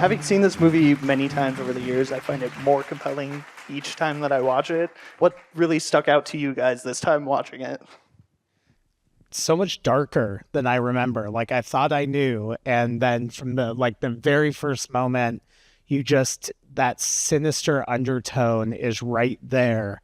Having seen this movie many times over the years, I find it more compelling each time that I watch it. What really stuck out to you guys this time watching it? So much darker than I remember. Like, I thought I knew, and then from the very first moment, that sinister undertone is right there.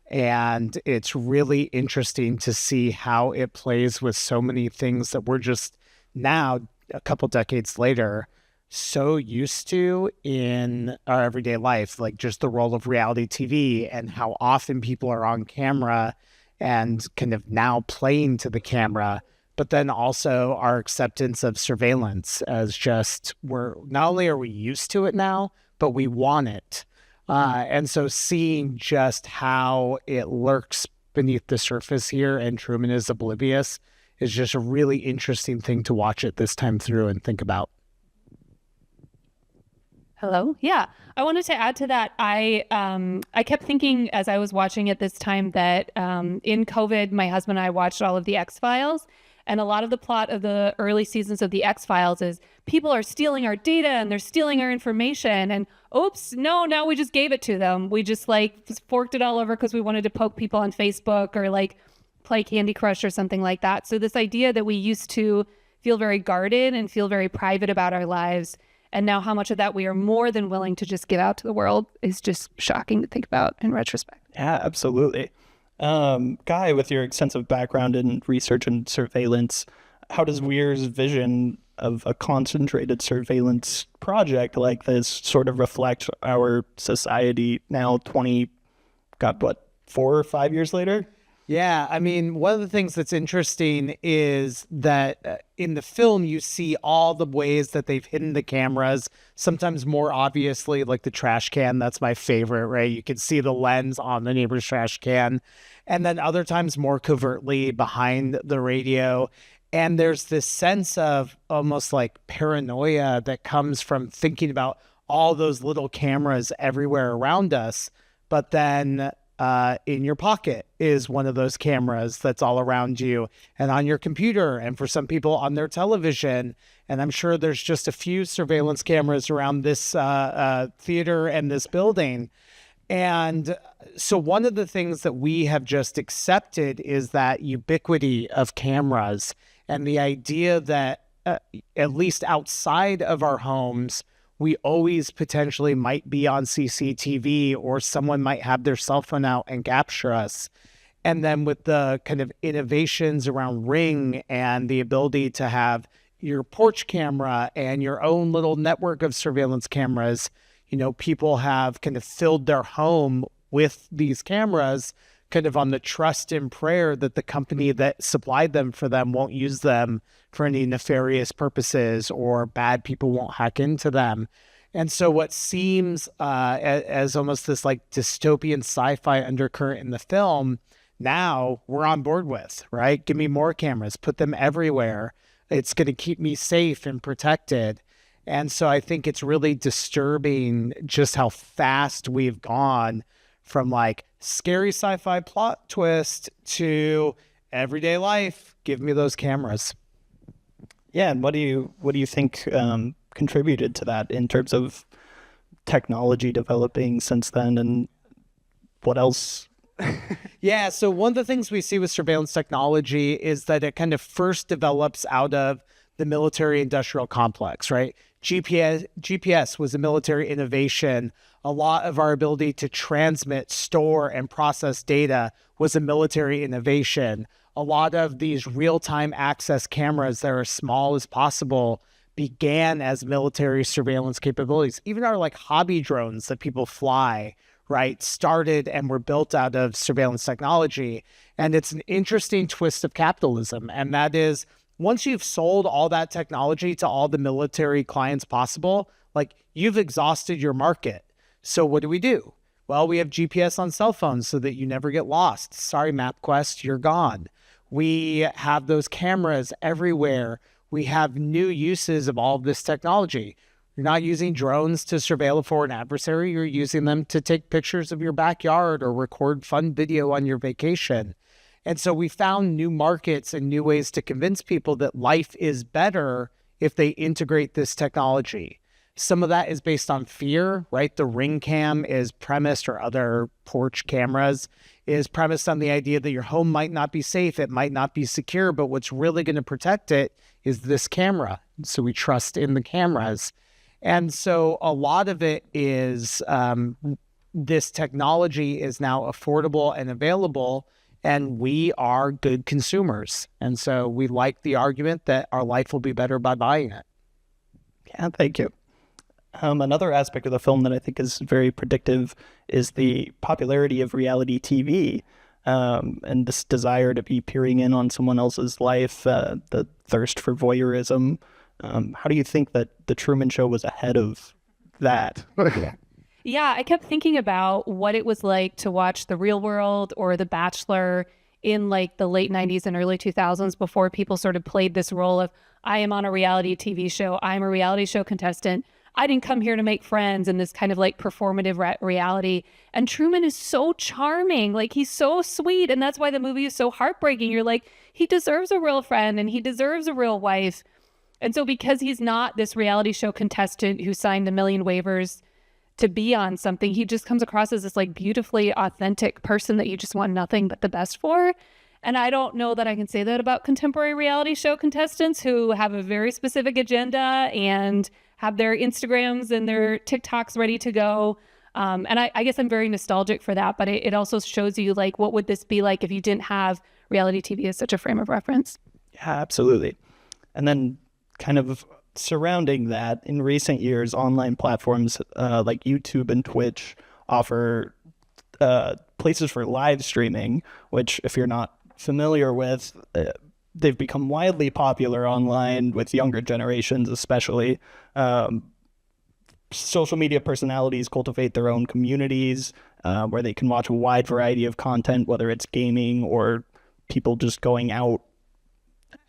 And it's really interesting to see how it plays with so many things that we're just now, a couple decades later, so used to in our everyday life, like just the role of reality TV and how often people are on camera and kind of now playing to the camera, but then also our acceptance of surveillance as just not only are we used to it now, but we want it. And so seeing just how it lurks beneath the surface here and Truman is oblivious is just a really interesting thing to watch it this time through and think about. Hello. Yeah, I wanted to add to that. I kept thinking as I was watching it this time that in COVID, my husband and I watched all of the X-Files. And a lot of the plot of the early seasons of the X-Files is people are stealing our data and they're stealing our information. And oops, no, now we just gave it to them. We just forked it all over because we wanted to poke people on Facebook or play Candy Crush or something like that. So this idea that we used to feel very guarded and feel very private about our lives, and now how much of that we are more than willing to just give out to the world is just shocking to think about in retrospect. Yeah, absolutely. Guy, with your extensive background in research and surveillance, how does Weir's vision of a concentrated surveillance project like this sort of reflect our society now 4 or 5 years later? Yeah, I mean, one of the things that's interesting is that in the film, you see all the ways that they've hidden the cameras, sometimes more obviously, like the trash can. That's my favorite, right? You can see the lens on the neighbor's trash can. And then other times more covertly behind the radio. And there's this sense of almost like paranoia that comes from thinking about all those little cameras everywhere around us. But then in your pocket is one of those cameras that's all around you, and on your computer, and for some people on their television. And I'm sure there's just a few surveillance cameras around this theater and this building. And so one of the things that we have just accepted is that ubiquity of cameras and the idea that at least outside of our homes, we always potentially might be on CCTV, or someone might have their cell phone out and capture us. And then with the kind of innovations around Ring and the ability to have your porch camera and your own little network of surveillance cameras, people have kind of filled their home with these cameras, kind of on the trust and prayer that the company that supplied them for them won't use them for any nefarious purposes or bad people won't hack into them. And so what seems as almost this like dystopian sci-fi undercurrent in the film, now we're on board with, right? Give me more cameras, put them everywhere. It's going to keep me safe and protected. And so I think it's really disturbing just how fast we've gone from like scary sci-fi plot twist to everyday life. Give me those cameras. Yeah, and what do you think contributed to that in terms of technology developing since then, and what else? Yeah, so one of the things we see with surveillance technology is that it kind of first develops out of the military industrial complex, right? GPS was a military innovation. A lot of our ability to transmit, store, and process data was a military innovation. A lot of these real-time access cameras that are as small as possible began as military surveillance capabilities. Even our like hobby drones that people fly, right, started and were built out of surveillance technology. And it's an interesting twist of capitalism. And that is, once you've sold all that technology to all the military clients possible, like you've exhausted your market. So what do? Well, we have GPS on cell phones so that you never get lost. Sorry, MapQuest, you're gone. We have those cameras everywhere. We have new uses of all of this technology. You're not using drones to surveil for an adversary. You're using them to take pictures of your backyard or record fun video on your vacation. And so we found new markets and new ways to convince people that life is better if they integrate this technology. Some of that is based on fear, right? The Ring Cam is premised, or other porch cameras, is premised on the idea that your home might not be safe, it might not be secure, but what's really going to protect it is this camera. So we trust in the cameras. And so a lot of it is this technology is now affordable and available, and we are good consumers. And so we like the argument that our life will be better by buying it. Yeah, thank you. Another aspect of the film that I think is very predictive is the popularity of reality TV, and this desire to be peering in on someone else's life, the thirst for voyeurism. How do you think that The Truman Show was ahead of that? Yeah, I kept thinking about what it was like to watch The Real World or The Bachelor in like the late 90s and early 2000s, before people sort of played this role of, I am on a reality TV show, I'm a reality show contestant, I didn't come here to make friends, and this kind of like performative reality. And Truman is so charming, like he's so sweet, and that's why the movie is so heartbreaking. You're like, he deserves a real friend and he deserves a real wife. And so because he's not this reality show contestant who signed a million waivers to be on something, he just comes across as this like beautifully authentic person that you just want nothing but the best for. And I don't know that I can say that about contemporary reality show contestants who have a very specific agenda and have their Instagrams and their TikToks ready to go. And I guess I'm very nostalgic for that, but it also shows you like, what would this be like if you didn't have reality TV as such a frame of reference? Yeah, absolutely. And then kind of surrounding that, in recent years, online platforms like YouTube and Twitch offer places for live streaming, which, if you're not familiar with, they've become widely popular online with younger generations, especially. Social media personalities cultivate their own communities where they can watch a wide variety of content, whether it's gaming or people just going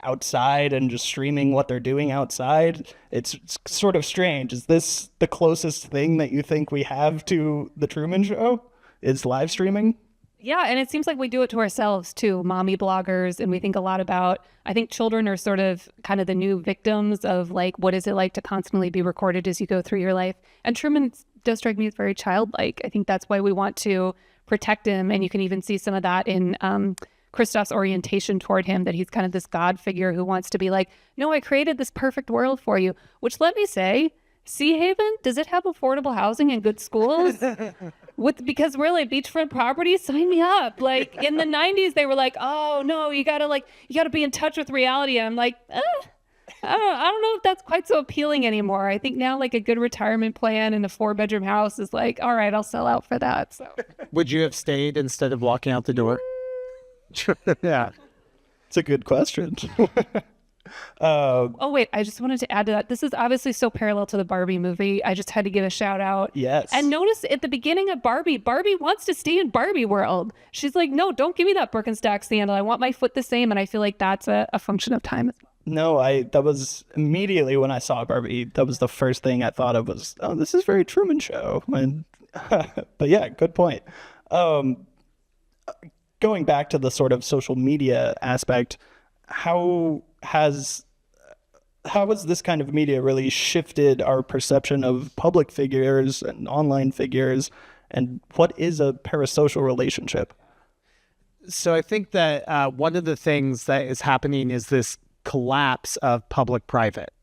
outside and just streaming what they're doing outside. It's sort of strange. Is this the closest thing that you think we have to The Truman Show? Is live streaming? Yeah, and it seems like we do it to ourselves too, mommy bloggers, and we think a lot about, I think children are sort of kind of the new victims of like, what is it like to constantly be recorded as you go through your life? And Truman does strike me as very childlike. I think that's why we want to protect him, and you can even see some of that in Christoph's orientation toward him, that he's kind of this God figure who wants to be like, no, I created this perfect world for you, which, let me say, Sea Haven, does it have affordable housing and good schools? Because really, beachfront property, sign me up. Like in the 90s, they were like, oh no, you gotta be in touch with reality. And I'm like, I don't know if that's quite so appealing anymore. I think now like a good retirement plan and a 4-bedroom house is like, all right, I'll sell out for that. So Would you have stayed instead of walking out the door? Yeah. It's a good question. Oh, wait, I just wanted to add to that. This is obviously so parallel to the Barbie movie. I just had to give a shout out. Yes. And notice at the beginning of Barbie wants to stay in Barbie world. She's like, no, don't give me that Birkenstock sandal. I want my foot the same. And I feel like that's a function of time as well. No, that was immediately when I saw Barbie, that was the first thing I thought of was, oh, this is very Truman Show. And, but yeah, good point. Going back to the sort of social media aspect, how has this kind of media really shifted our perception of public figures and online figures, and what is a parasocial relationship? So I think that one of the things that is happening is this collapse of public-private.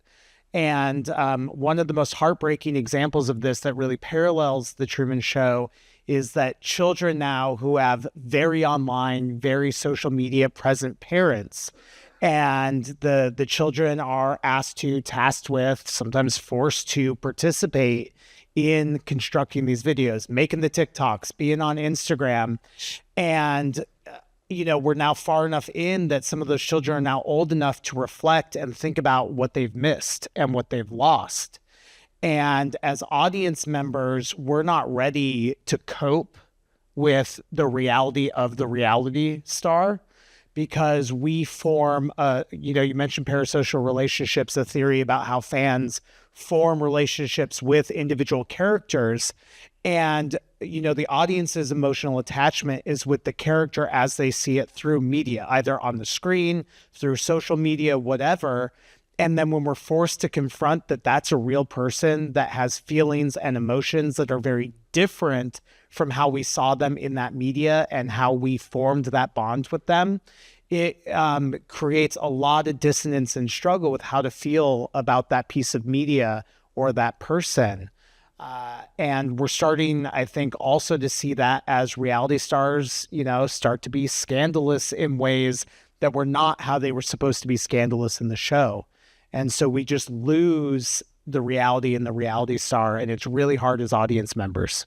And one of the most heartbreaking examples of this that really parallels The Truman Show is that children now who have very online, very social media present parents, and the children are tasked with, sometimes forced to participate in constructing these videos, making the TikToks, being on Instagram. And, we're now far enough in that some of those children are now old enough to reflect and think about what they've missed and what they've lost. And as audience members, we're not ready to cope with the reality of the reality star, because we form, you mentioned parasocial relationships, a theory about how fans form relationships with individual characters. And, the audience's emotional attachment is with the character as they see it through media, either on the screen, through social media, whatever. And then when we're forced to confront that that's a real person that has feelings and emotions that are very different from how we saw them in that media and how we formed that bond with them, it creates a lot of dissonance and struggle with how to feel about that piece of media or that person. And we're starting, I think, also to see that as reality stars, start to be scandalous in ways that were not how they were supposed to be scandalous in the show. And so we just lose the reality in the reality star, and it's really hard as audience members.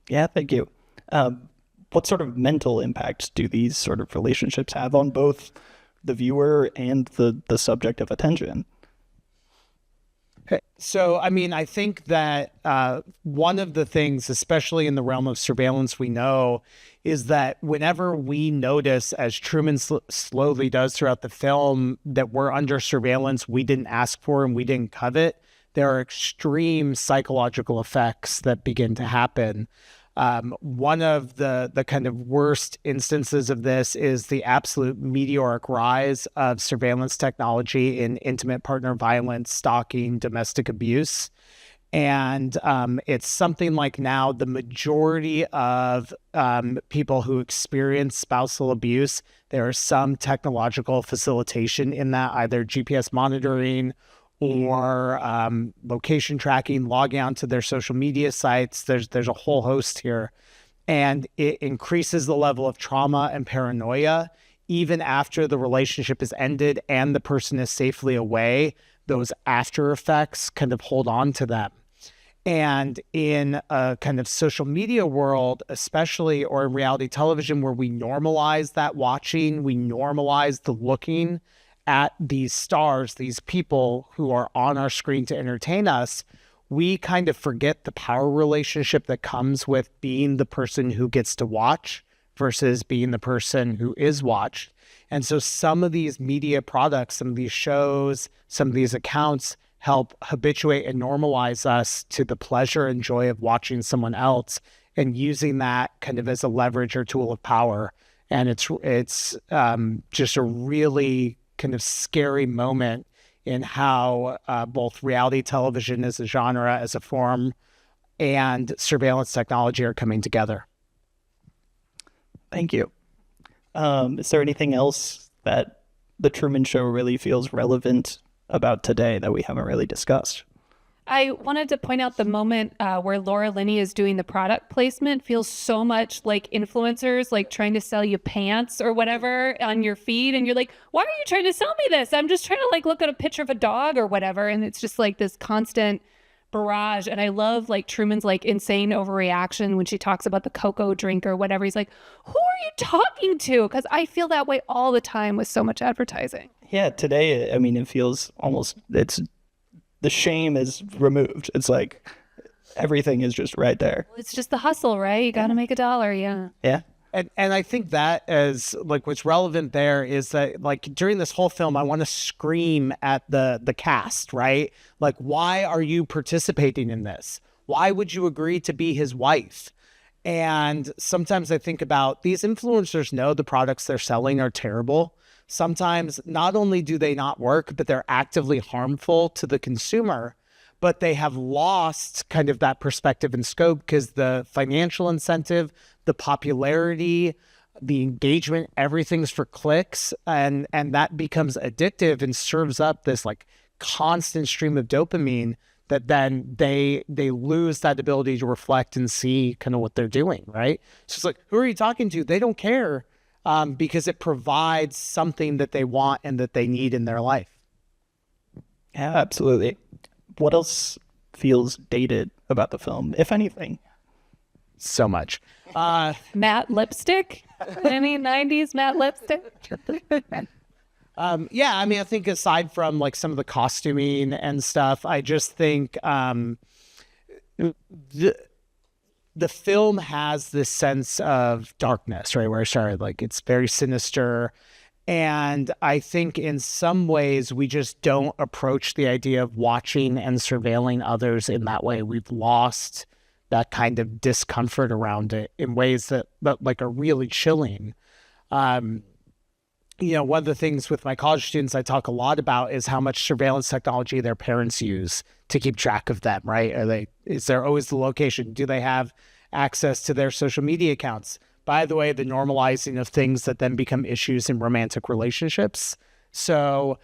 Yeah, thank you. What sort of mental impact do these sort of relationships have on both the viewer and the subject of attention? So, I think that one of the things, especially in the realm of surveillance, we know is that whenever we notice, as Truman slowly does throughout the film, that we're under surveillance we didn't ask for and we didn't covet, there are extreme psychological effects that begin to happen. One of the kind of worst instances of this is the absolute meteoric rise of surveillance technology in intimate partner violence, stalking, domestic abuse. And it's something like now the majority of people who experience spousal abuse, there is some technological facilitation in that, either GPS monitoring or location tracking, logging onto their social media sites. There's a whole host here. And it increases the level of trauma and paranoia even after the relationship is ended and the person is safely away. Those after effects kind of hold on to them. And in a kind of social media world, especially, or in reality television, where we normalize that watching, we normalize the looking at these stars, these people who are on our screen to entertain us, we kind of forget the power relationship that comes with being the person who gets to watch versus being the person who is watched. And so some of these media products, some of these shows, some of these accounts help habituate and normalize us to the pleasure and joy of watching someone else and using that kind of as a leverage or tool of power. And it's just a really kind of scary moment in how both reality television as a genre, as a form, and surveillance technology are coming together. Thank you. Is there anything else that the Truman Show really feels relevant about today that we haven't really discussed? I wanted to point out the moment where Laura Linney is doing the product placement feels so much like influencers, like trying to sell you pants or whatever on your feed. And you're like, why are you trying to sell me this? I'm just trying to look at a picture of a dog or whatever. And it's just like this constant barrage. And I love Truman's insane overreaction when she talks about the cocoa drink or whatever. He's like, who are you talking to? Because I feel that way all the time with so much advertising. Yeah, today, it feels almost, the shame is removed. It's like everything is just right there. It's just the hustle, right? You got to make $1. Yeah. Yeah. And I think that as what's relevant there is that during this whole film, I want to scream at the cast, right? Why are you participating in this? Why would you agree to be his wife? And sometimes I think about these influencers know the products they're selling are terrible. Sometimes not only do they not work, but they're actively harmful to the consumer, but they have lost kind of that perspective and scope because the financial incentive, the popularity, the engagement, everything's for clicks, and that becomes addictive and serves up this constant stream of dopamine that then they lose that ability to reflect and see kind of what they're doing, right? So it's who are you talking to? They don't care. Because it provides something that they want and that they need in their life. Yeah, absolutely. What else feels dated about the film, if anything? So much. Matte lipstick? Any 90s matte lipstick? Yeah, I think aside from some of the costuming and stuff, I just think the film has this sense of darkness, right? Where I started, it's very sinister. And I think in some ways we just don't approach the idea of watching and surveilling others in that way. We've lost that kind of discomfort around it in ways that are really chilling. one of the things with my college students I talk a lot about is how much surveillance technology their parents use to keep track of them, right? Is there always the location? Do they have access to their social media accounts? By the way, the normalizing of things that then become issues in romantic relationships. So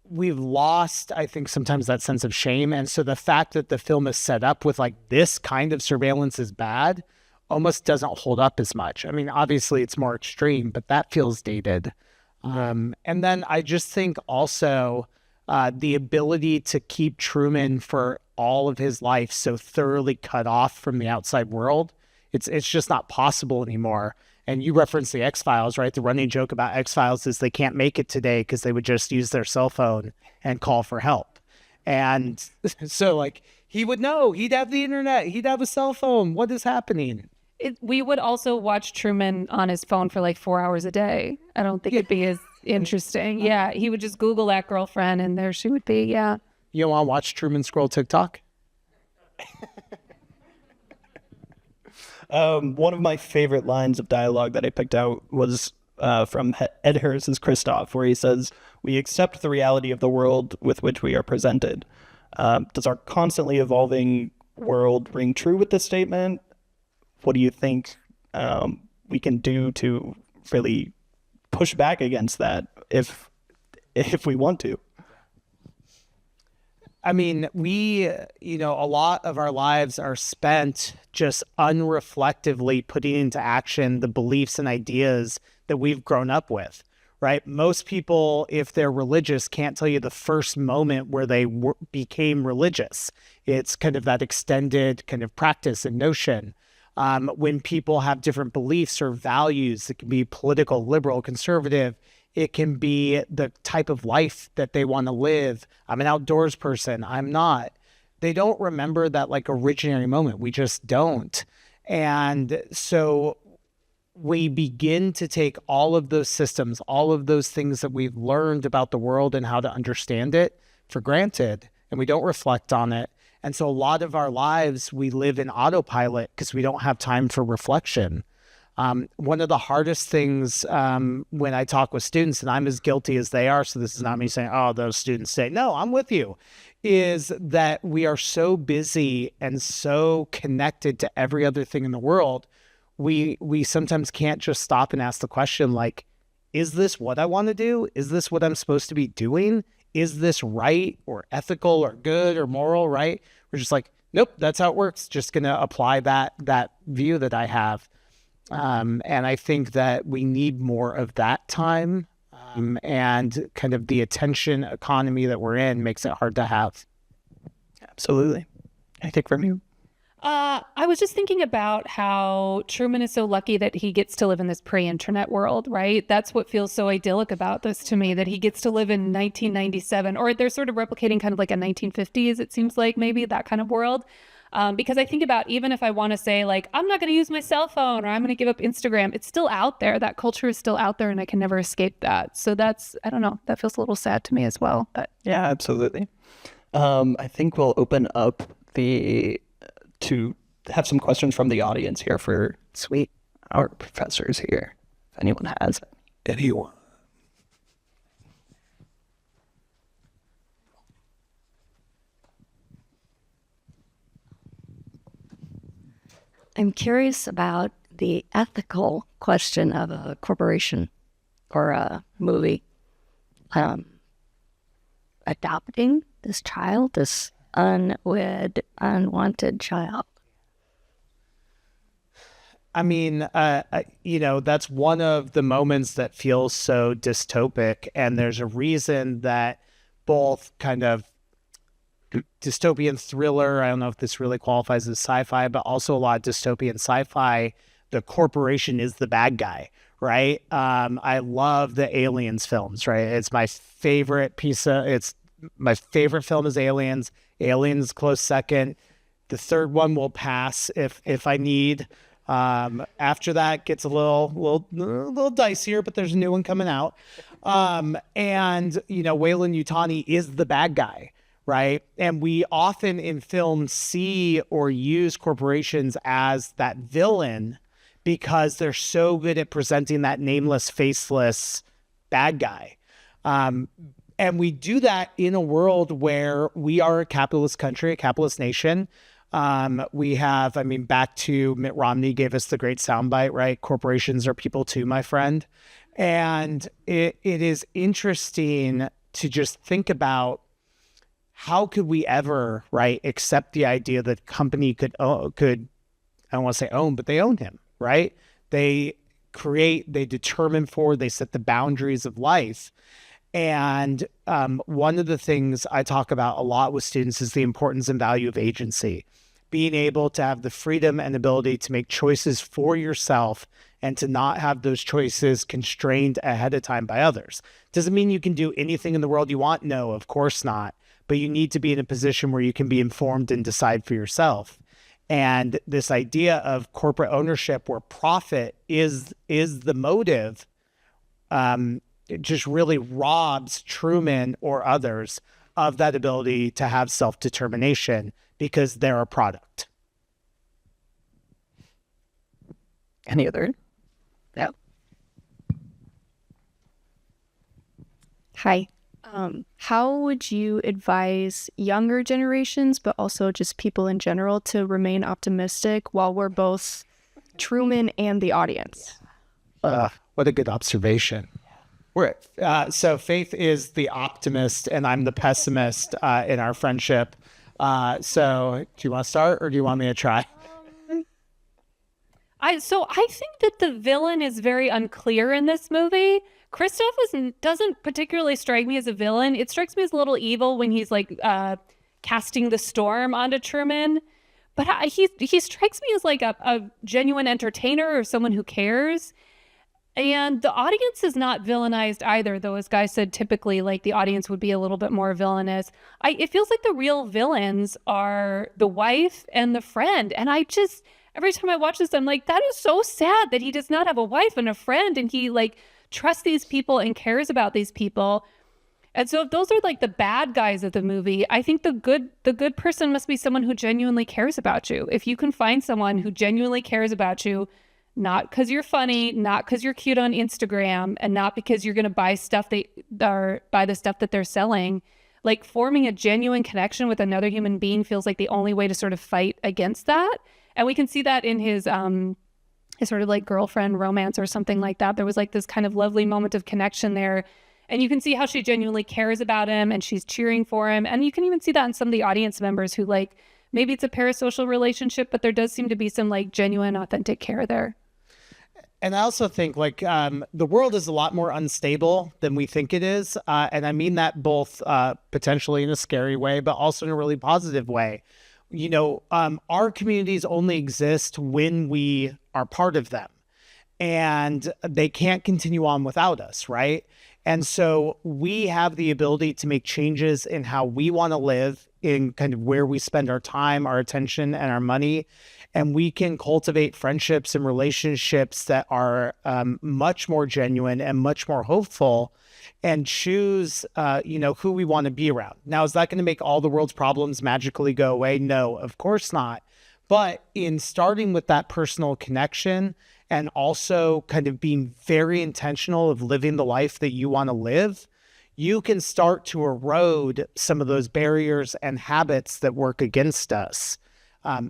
we've lost, I think, sometimes that sense of shame. And so the fact that the film is set up with like this kind of surveillance is bad almost doesn't hold up as much. I mean, obviously it's more extreme, but that feels dated. And then I just think also the ability to keep Truman for all of his life so thoroughly cut off from the outside world, it's just not possible anymore. And you referenced the X-Files, right? The running joke about X-Files is they can't make it today because they would just use their cell phone and call for help. And so like he would know, he'd have the internet, he'd have a cell phone. What is happening? We would also watch Truman on his phone for like 4 hours a day. I don't think it'd be as interesting. Yeah, he would just Google that girlfriend and there she would be, yeah. You want to watch Truman scroll TikTok? One of my favorite lines of dialogue that I picked out was from Ed Harris's Christoph, where he says, "We accept the reality of the world with which we are presented." Does our constantly evolving world ring true with this statement? What do you think we can do to really push back against that if we want to? I mean, a lot of our lives are spent just unreflectively putting into action the beliefs and ideas that we've grown up with, right? Most people, if they're religious, can't tell you the first moment where they became religious. It's kind of that extended kind of practice and notion. When people have different beliefs or values, it can be political, liberal, conservative. It can be the type of life that they want to live. I'm an outdoors person. I'm not. They don't remember that like originary moment. We just don't. And so we begin to take all of those systems, all of those things that we've learned about the world and how to understand it for granted, and we don't reflect on it. And so a lot of our lives, we live in autopilot because we don't have time for reflection. One of the hardest things when I talk with students, and I'm as guilty as they are, so this is not me saying, oh, those students say, no, I'm with you, is that we are so busy and so connected to every other thing in the world, we sometimes can't just stop and ask the question like, is this what I want to do? Is this what I'm supposed to be doing? Is this right or ethical or good or moral, right? We're just like, nope, that's how it works. Just going to apply that view that I have. And I think that we need more of that time, and kind of the attention economy that we're in makes it hard to have. Absolutely. I think from you. I was just thinking about how Truman is so lucky that he gets to live in this pre-internet world, right? That's what feels so idyllic about this to me, that he gets to live in 1997, or they're sort of replicating kind of like a 1950s, it seems like, maybe that kind of world. Because I think about, even if I want to say like, I'm not going to use my cell phone or I'm going to give up Instagram, it's still out there. That culture is still out there and I can never escape that. So that's, I don't know, that feels a little sad to me as well. But yeah, absolutely. I think we'll open up to have some questions from the audience here for our professors here, if anyone has anyone. I'm curious about the ethical question of a corporation or a movie adopting this child, this unwed, unwanted child. I mean, that's one of the moments that feels so dystopic. And there's a reason that both kind of dystopian thriller, I don't know if this really qualifies as sci-fi, but also a lot of dystopian sci-fi, the corporation is the bad guy, right? I love the Aliens films, right? It's my favorite my favorite film is Aliens. Aliens close second. The third one will pass if I need. After that gets a little dicier, but there's a new one coming out. And Weyland Yutani is the bad guy, right? And we often in film see or use corporations as that villain because they're so good at presenting that nameless, faceless bad guy. And we do that in a world where we are a capitalist country, a capitalist nation. We have, back to Mitt Romney gave us the great soundbite, right? Corporations are people too, my friend. And it is interesting to just think about how could we ever, right, accept the idea that a company could, I don't want to say own, but they own him, right? They create, they determine for, they set the boundaries of life. And one of the things I talk about a lot with students is the importance and value of agency. Being able to have the freedom and ability to make choices for yourself and to not have those choices constrained ahead of time by others. Doesn't mean you can do anything in the world you want. No, of course not. But you need to be in a position where you can be informed and decide for yourself. And this idea of corporate ownership where profit is the motive, it just really robs Truman or others of that ability to have self-determination because they're a product. Any other? No. Hi. How would you advise younger generations, but also just people in general, to remain optimistic while we're both Truman and the audience? What a good observation. So Faith is the optimist and I'm the pessimist in our friendship. So do you want to start or do you want me to try? I think that the villain is very unclear in this movie. Christoph doesn't particularly strike me as a villain. It strikes me as a little evil when he's like casting the storm onto Truman. But he strikes me as like a genuine entertainer or someone who cares. And the audience is not villainized either, though, as Guy said, typically like the audience would be a little bit more villainous. It feels like the real villains are the wife and the friend. And every time I watch this, I'm like, that is so sad that he does not have a wife and a friend. And he like trusts these people and cares about these people. And so if those are like the bad guys of the movie, I think the good person must be someone who genuinely cares about you. If you can find someone who genuinely cares about you, not because you're funny, not because you're cute on Instagram, and not because you're going to buy buy the stuff that they're selling, like forming a genuine connection with another human being feels like the only way to sort of fight against that. And we can see that in his sort of like girlfriend romance or something like that. There was like this kind of lovely moment of connection there. And you can see how she genuinely cares about him and she's cheering for him. And you can even see that in some of the audience members who like, maybe it's a parasocial relationship, but there does seem to be some like genuine, authentic care there. And I also think like the world is a lot more unstable than we think it is. And I mean that both potentially in a scary way, but also in a really positive way. You know, our communities only exist when we are part of them, and they can't continue on without us, right? And so we have the ability to make changes in how we want to live, in kind of where we spend our time, our attention, and our money. And we can cultivate friendships and relationships that are much more genuine and much more hopeful, and choose, who we want to be around. Now, is that going to make all the world's problems magically go away? No, of course not. But in starting with that personal connection and also kind of being very intentional of living the life that you want to live, you can start to erode some of those barriers and habits that work against us.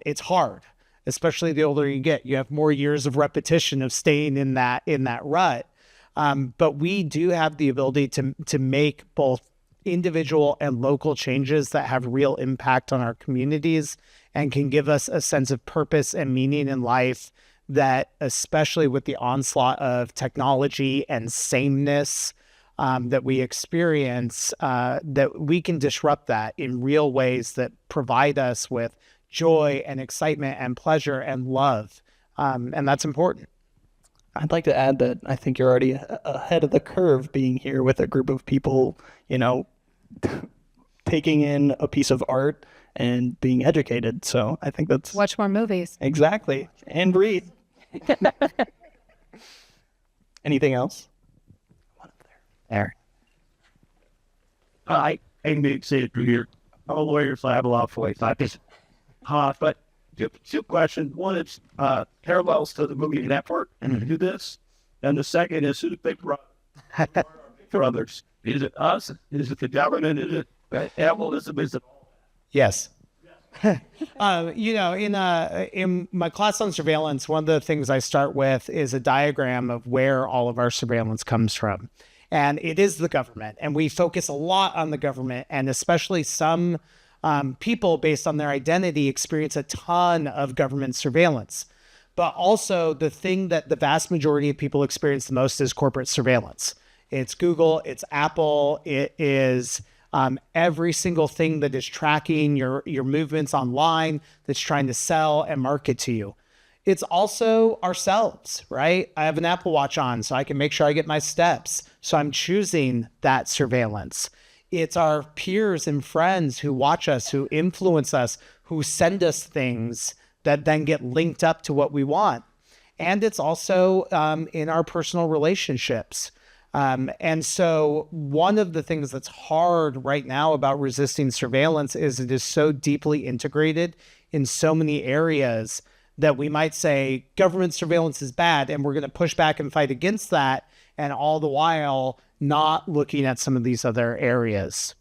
It's hard, especially the older you get. You have more years of repetition of staying in that rut. But we do have the ability to make both individual and local changes that have real impact on our communities and can give us a sense of purpose and meaning in life that, especially with the onslaught of technology and sameness that we experience, that we can disrupt that in real ways that provide us with joy and excitement and pleasure and love. And that's important. I'd like to add that I think you're already ahead of the curve being here with a group of people, taking in a piece of art and being educated. So I think that's... Watch more movies. Exactly. And read. Anything else? One up there. I may say it here. I'm a lawyer, so I have a lot of voice. But two questions. One is parallels to the movie Network and do this. And the second is who's big brother for others? Is it us? Is it the government? Is it ableism? Is it all? Yes. In my class on surveillance, one of the things I start with is a diagram of where all of our surveillance comes from. And it is the government. And we focus a lot on the government, and especially some people, based on their identity, experience a ton of government surveillance. But also the thing that the vast majority of people experience the most is corporate surveillance. It's Google, it's Apple, it is every single thing that is tracking your movements online, that's trying to sell and market to you. It's also ourselves, right? I have an Apple Watch on so I can make sure I get my steps. So I'm choosing that surveillance. It's our peers and friends who watch us, who influence us, who send us things that then get linked up to what we want. And it's also in our personal relationships. And so one of the things that's hard right now about resisting surveillance is it is so deeply integrated in so many areas that we might say government surveillance is bad, and we're going to push back and fight against that, and all the while not looking at some of these other areas.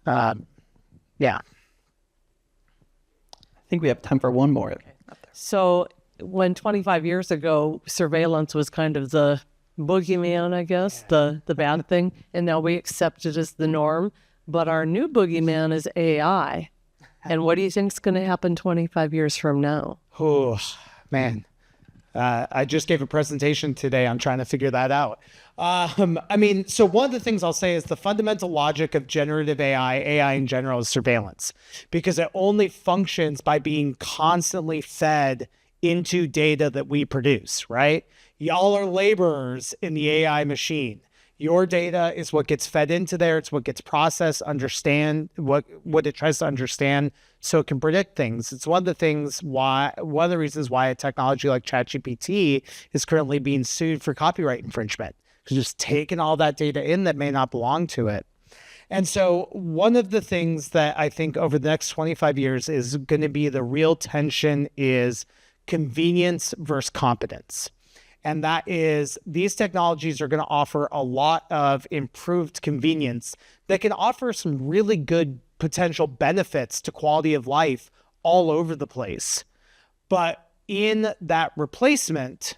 Yeah. I think we have time for one more. So when 25 years ago, surveillance was kind of the boogeyman, I guess, the bad thing, and now we accept it as the norm. But our new boogeyman is AI. And what do you think is going to happen 25 years from now? Oh, man. I just gave a presentation today on trying to figure that out. So one of the things I'll say is the fundamental logic of generative AI in general, is surveillance, because it only functions by being constantly fed into data that we produce, right? Y'all are laborers in the AI machine. Your data is what gets fed into there. It's what gets processed, understand what it tries to understand so it can predict things. It's one of the reasons why a technology like ChatGPT is currently being sued for copyright infringement, because it's taken all that data in that may not belong to it. And so one of the things that I think over the next 25 years is going to be the real tension is convenience versus competence. And that is, these technologies are going to offer a lot of improved convenience that can offer some really good potential benefits to quality of life all over the place. But in that replacement,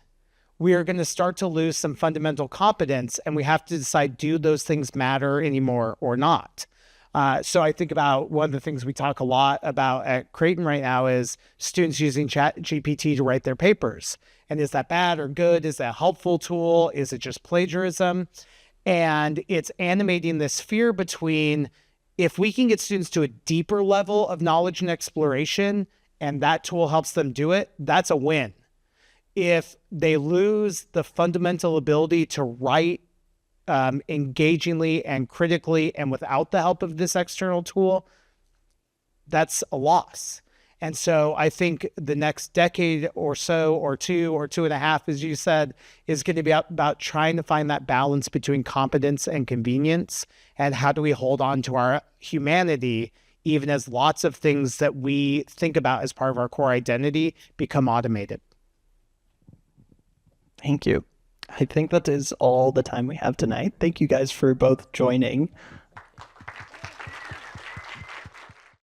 we are going to start to lose some fundamental competence, and we have to decide, do those things matter anymore or not? So I think about one of the things we talk a lot about at Creighton right now is students using ChatGPT to write their papers. And is that bad or good? Is that a helpful tool? Is it just plagiarism? And it's animating this fear between, if we can get students to a deeper level of knowledge and exploration, and that tool helps them do it, that's a win. If they lose the fundamental ability to write engagingly and critically and without the help of this external tool, that's a loss. And so I think the next decade or so, or 2.5, as you said, is going to be about trying to find that balance between competence and convenience. And how do we hold on to our humanity, even as lots of things that we think about as part of our core identity become automated? Thank you. I think that is all the time we have tonight. Thank you guys for both joining.